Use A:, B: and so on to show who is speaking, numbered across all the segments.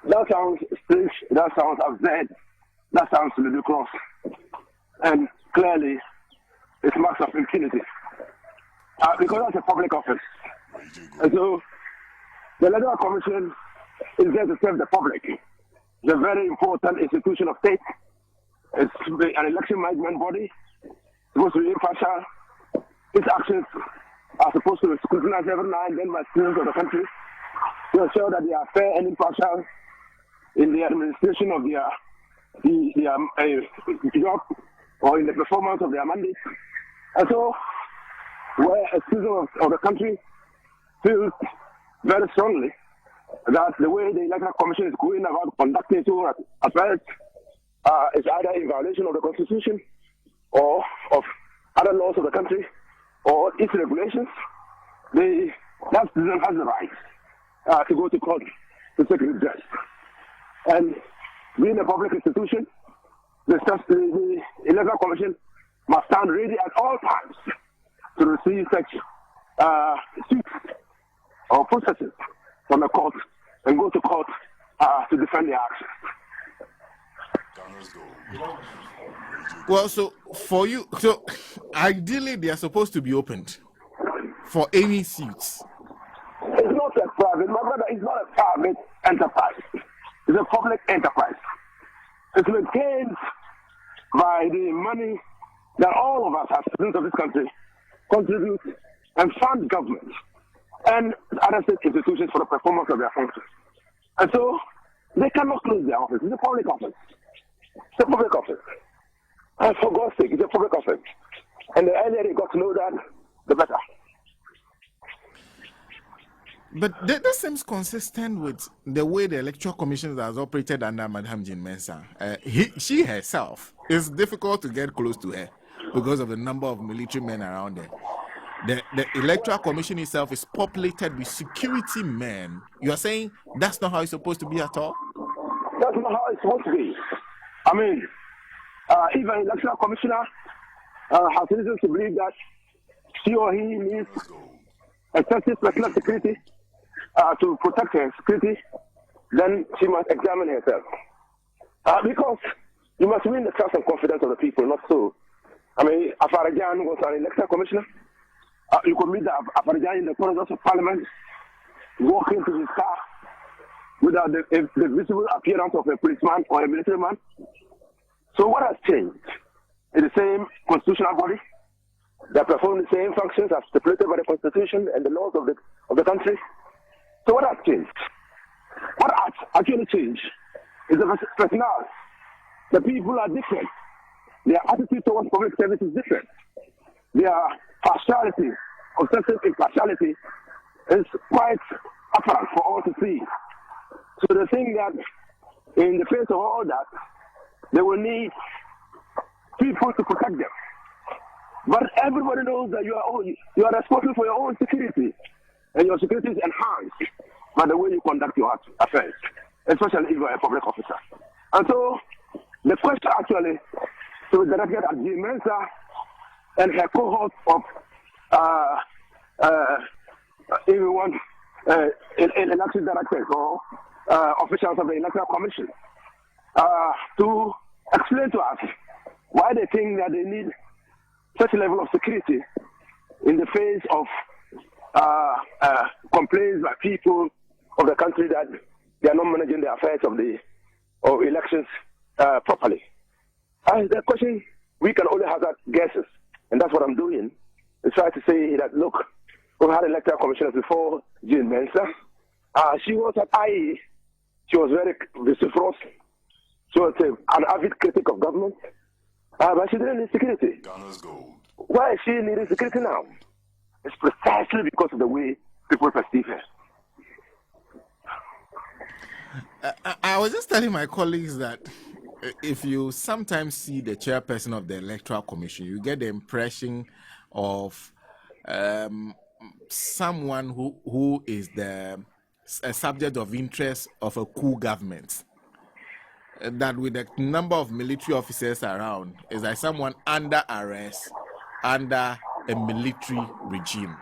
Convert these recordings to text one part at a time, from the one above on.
A: That sounds strange, that sounds absurd, that sounds ludicrous, and clearly it's marks of impunity. Because that's a public office. And so the Electoral Commission is there to serve the public. It's a very important institution of state. It's an election management body. It's supposed to be impartial. Its actions are supposed to be scrutinized every now and then by citizens of the country to ensure that they are fair and impartial in the administration of their job or in the performance of their mandate. And so, where a citizen of the country feels very strongly that the way the Electoral Commission is going about conducting its own affairs is either in violation of the Constitution or of other laws of the country or its regulations, that citizen has the right to go to court to seek redress. And being a public institution, the Electoral Commission must stand ready at all times to receive such suits or processes from the court and go to court to defend their actions.
B: Well, so for you, so ideally they are supposed to be opened for any suits.
A: It's not a private, my brother, it's not a private enterprise. It's a public enterprise. It's maintained by the money that all of us as citizens of this country contribute and fund government and other state institutions for the performance of their functions. And so they cannot close their office. It's a public office. It's a public office. And for God's sake, it's a public office. And the earlier they got to know that, the better.
B: But that seems consistent with the way the Electoral Commission has operated under Madam Jean Mensah. She herself, it's difficult to get close to her because of the number of military men around her. The Electoral Commission itself is populated with security men. You are saying that's not how it's supposed to be at all?
A: That's not how it's supposed to be. I mean, if an Electoral Commissioner has reason to believe that she or he needs excessive personal security to protect her security, then she must examine herself. Because you must win the trust and confidence of the people, not so. I mean, Afarajan was an Electoral Commissioner. You could meet Afarajan in the corridors of Parliament, walk into his car without the visible appearance of a policeman or a military man. So what has changed? It's the same constitutional body that perform the same functions as stipulated by the Constitution and the laws of the country. So what has changed? What has actually changed is the personnel. The people are different. Their attitude towards public service is different. Their partiality, obsessive impartiality, is quite apparent for all to see. So they think that in the face of all that, they will need people to protect them. But everybody knows that you are responsible for your own security, and your security is enhanced by the way you conduct your affairs, especially if you are a public officer. And so the question actually to be directed at Jean Mensah and her cohort of everyone, election directors or officials of the Electoral Commission to explain to us why they think that they need such a level of security in the face of complaints by people of the country that they are not managing the affairs of elections properly. The question, we can only have that guesses, and that's what I'm doing, is try to say that, look, we've had electoral commissioners before Jean Mensah. She was at IE. She was very vociferous. She was an avid critic of government, but she didn't need security. Why is she needing security now? It's precisely because of the way people perceive her.
B: I was just telling my colleagues that if you sometimes see the chairperson of the Electoral Commission, you get the impression of someone who is a subject of interest of a coup government. That with the number of military officers around, is like someone under arrest, under a military regime.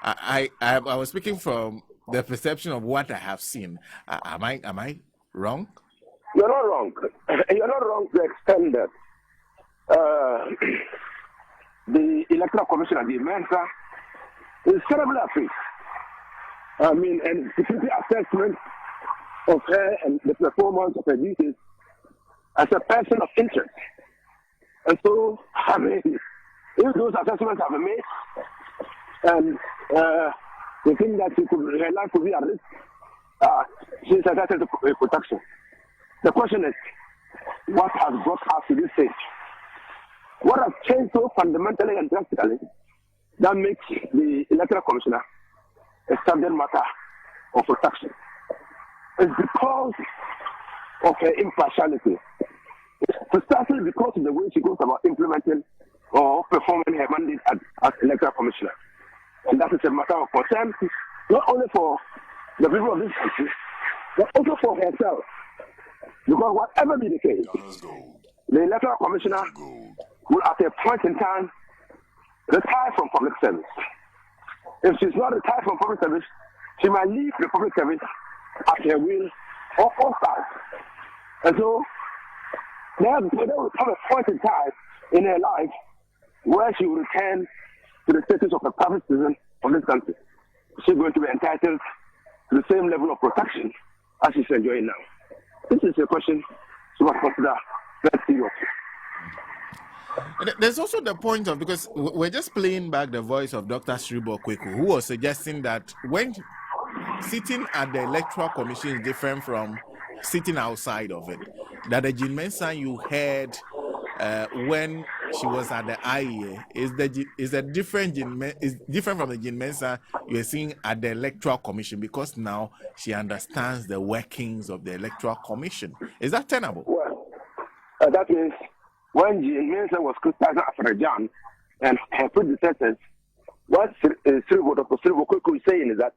B: I was speaking from the perception of what I have seen. Am I wrong?
A: You're not wrong. You're not wrong to the extent that the Electoral Commission, the Mensa, is terribly afraid. I mean, and security assessment of her and the performance of her duties as a person of interest. And so, I mean, if those assessments have been made and they think that her life could be at risk, she's entitled to protection. The question is, what has brought us to this stage? What has changed so fundamentally and drastically that makes the Electoral Commissioner a subject matter of protection? It's because of her impartiality. It's precisely because of the way she goes about implementing or performing her mandate as Electoral Commissioner. And that is a matter of concern, not only for the people of this country, but also for herself. Because whatever be the case, the Electoral Commissioner will at a point in time retire from public service. If she's not retired from public service, she might leave the public service at her will or forced. And so there will come a point in time in her life where she will return to the status of a private citizen of this country. She's going to be entitled to the same level of protection as she's enjoying now. This is a question she must consider very seriously.
B: There's also the point of, because we're just playing back the voice of Dr. Sribo Kweku, who was suggesting that when sitting at the Electoral Commission is different from sitting outside of it. That the Jean Mensah you heard when she was at the IEA is different from the Jean Mensah you're seeing at the Electoral Commission, because now she understands the workings of the Electoral Commission. Is that tenable?
A: Well, that means when Jean Mensah was criticizing Afrajan and her predecessors, what Dr. Sribo Kweku is saying is that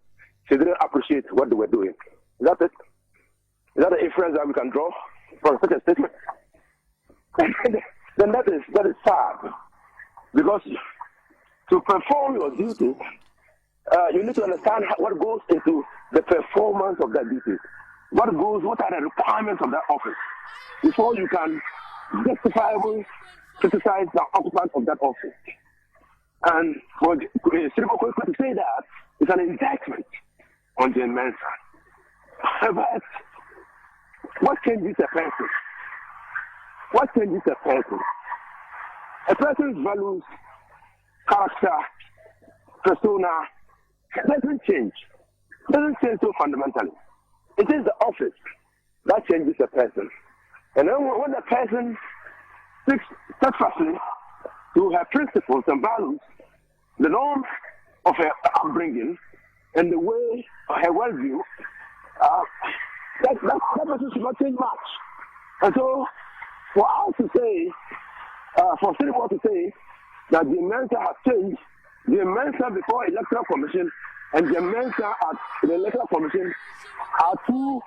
A: she didn't appreciate what they were doing. Is that it? Is that the inference that we can draw from such a statement? Then that is sad. Because to perform your duties, you need to understand what goes into the performance of that duty. What are the requirements of that office before you can justifiably criticize the occupant of that office. And for Sribo Kweku to say that is an indictment on Jean Mensah. But what changes a person? What changes a person? A person's values, character, persona doesn't change. It doesn't change so fundamentally. It is the office that changes a person. And then when the person sticks steadfastly to her principles and values, the norms of her upbringing, and the way her worldview, that person should not change much. And so, for us to say, for Sribo to say that the Mensah has changed, the Mensah before Electoral Commission and the Mensah at the Electoral Commission are two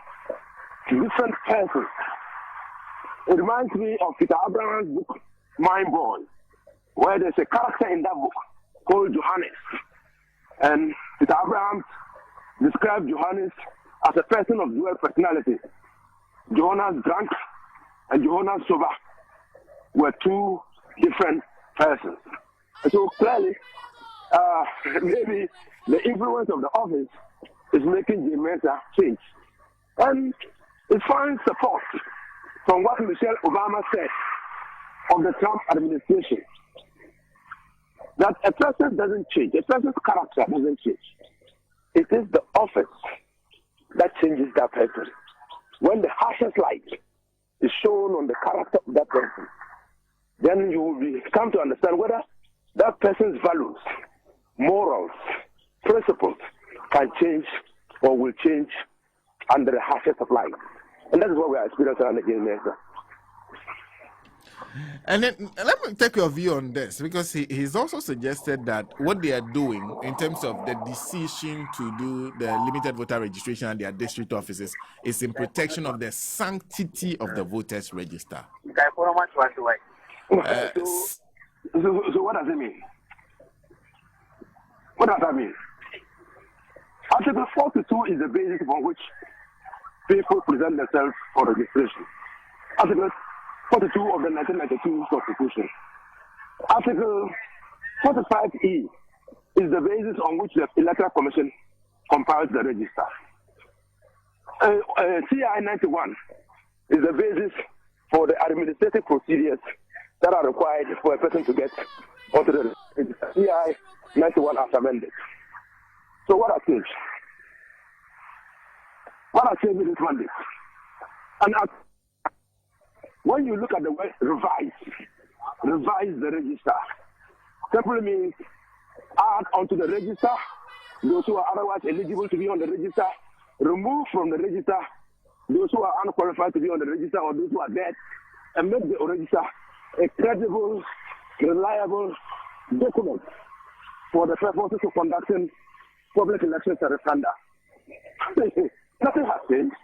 A: different persons. It reminds me of Peter Abraham's book, Mind Born, where there's a character in that book called Johannes. And Peter Abraham described Johannes as a person of dual personality. Johannes drunk and Johannes sober were two different persons. And so clearly, maybe the influence of the office is making Jean Mensah change. And it finds support from what Michelle Obama said of the Trump administration. That a person doesn't change, a person's character doesn't change. It is the office that changes that person. When the harshest light is shown on the character of that person, then you will come to understand whether that person's values, morals, principles can change or will change under the harshest of light. And that is what we are experiencing under Jean Mensah.
B: And then let me take your view on this, because he's also suggested that what they are doing in terms of the decision to do the limited voter registration at their district offices is in protection of the sanctity of the voters register.
A: So what does it mean? What does that mean? Article 42 is the basis upon which people present themselves for registration. Article 42 of the 1992 Constitution. Article 45E is the basis on which the Electoral Commission compiles the register. CI 91 is the basis for the administrative procedures that are required for a person to get onto the register. CI 91 as amended. So what has changed? What has changed in this mandate? And when you look at the word revise the register, simply means add onto the register those who are otherwise eligible to be on the register, remove from the register those who are unqualified to be on the register or those who are dead, and make the register a credible, reliable document for the purposes of conducting public elections and referenda. Nothing has changed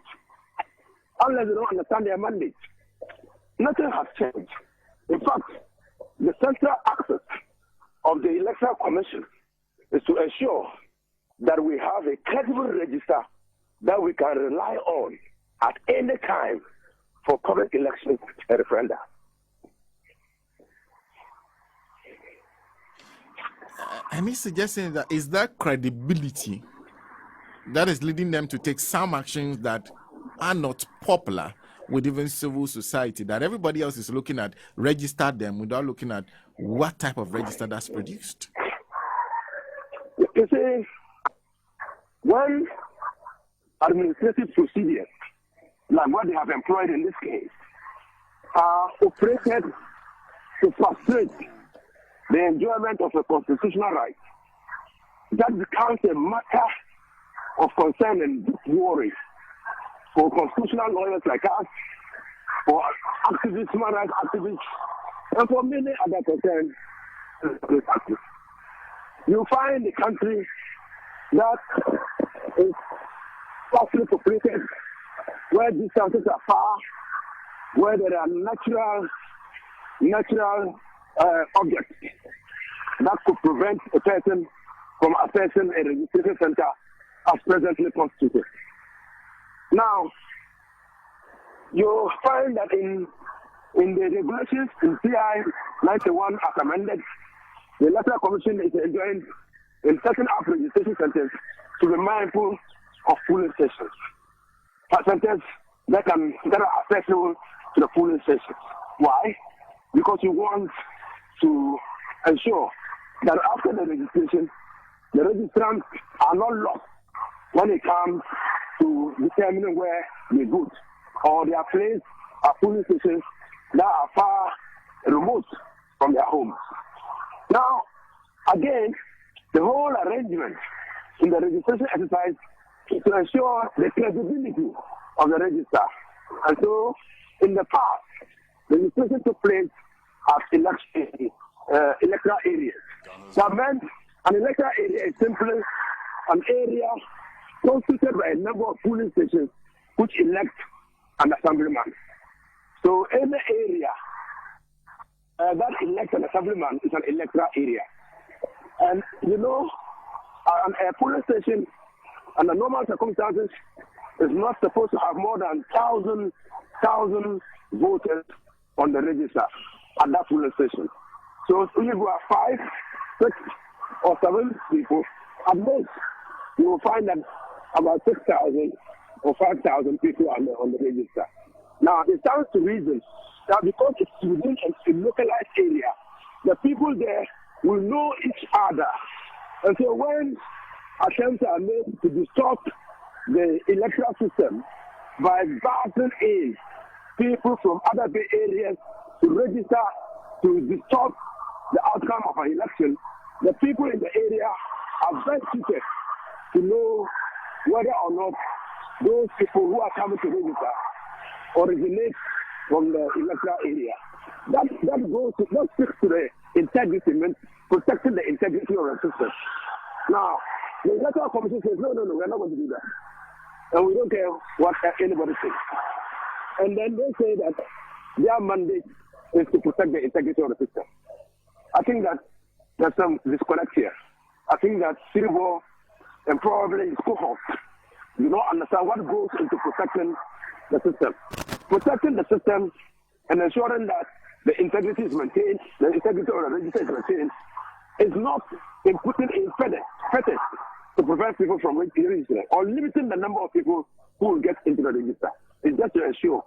A: unless you don't understand their mandate. Nothing has changed. In fact, the central axis of the Electoral Commission is to ensure that we have a credible register that we can rely on at any time for public elections and referenda.
B: And he's suggesting that is that credibility that is leading them to take some actions that are not popular with even civil society, that everybody else is looking at, register them without looking at what type of register that's produced.
A: You see, when administrative procedures, like what they have employed in this case, are operated to frustrate the enjoyment of a constitutional right, that becomes a matter of concern and worry for constitutional lawyers like us, for activists, human rights activists, and for many other concerned activists. You find a country that is sparsely populated, where distances are far, where there are natural objects that could prevent a person from accessing a registration center as presently constituted. Now, you find that in the regulations in CI 91 as amended, the Electoral Commission is enjoined in setting up registration centers to be mindful of polling stations. Centers that are accessible to the polling stations. Why? Because you want to ensure that after the registration, the registrants are not lost when it comes to determining where they vote, or their place are polling stations that are far remote from their homes. Now, again, the whole arrangement in the registration exercise is to ensure the credibility of the register. And so, in the past, registration took place at electoral areas. That meant an electoral area is simply an area constituted by a number of polling stations which elect an assemblyman. So any area that elects an assemblyman is an electoral area. And you know, a polling station under normal circumstances is not supposed to have more than 1,000 voters on the register at that polling station. So if you have 5, 6, or 7 people, at most you will find that about 6,000 or 5,000 people are on the register. Now, it stands to reason that because it's within a localized area, the people there will know each other. And so when attempts are made to disrupt the electoral system by barging in people from other Bay areas to register to disrupt the outcome of an election, the people in the area are best suited to know whether or not those people who are coming to register originate from the electoral area. That speaks to the integrity, protecting the integrity of the system. Now, the Electoral Commission says, no, we're not going to do that. And we don't care what anybody says. And then they say that their mandate is to protect the integrity of the system. I think that there's some disconnect here. I think that Silver and probably his cohort do not understand what goes into protecting the system. Protecting the system and ensuring that the integrity is maintained, the integrity of the register is maintained, is not in putting in fetters to prevent people from registering or limiting the number of people who will get into the register. It's just to ensure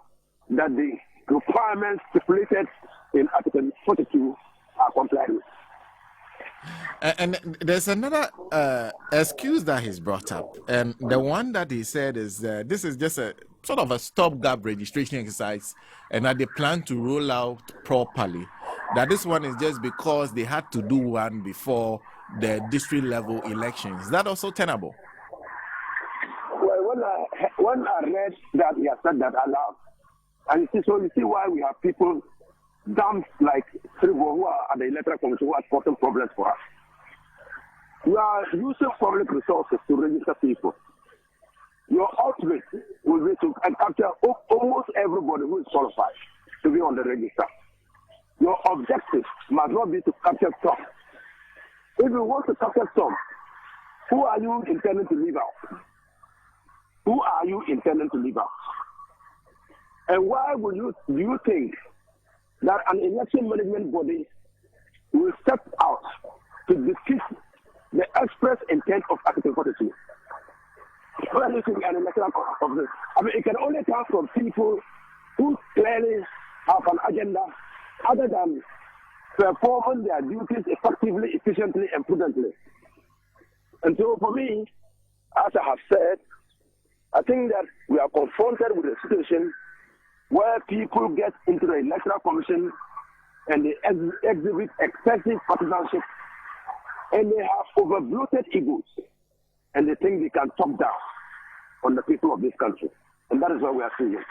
A: that the requirements stipulated in Article 42 are complied with.
B: And there's another excuse that he's brought up, and the one that he said is this is just a sort of a stopgap registration exercise, and that they plan to roll out properly. That this one is just because they had to do one before the district level elections. Is that also tenable?
A: Well, when I read that, he has said that aloud, and you see why we have people dumped like Trivo who are at the electoral commission who are causing problems for us. We are using public resources to register people. Your ultimate will be to capture almost everybody who is qualified to be on the register. Your objective must not be to capture some. If you want to capture some, who are you intending to leave out? Who are you intending to leave out? And why do you think that an election management body will step out to defeat the express intent of Article 42? When you think an electoral officer, it can only come from people who clearly have an agenda other than performing their duties effectively, efficiently, and prudently. And so for me, as I have said, I think that we are confronted with a situation where people get into the electoral commission and they exhibit excessive partisanship and they have overbloated egos and they think they can talk down on the people of this country. And that is what we are seeing.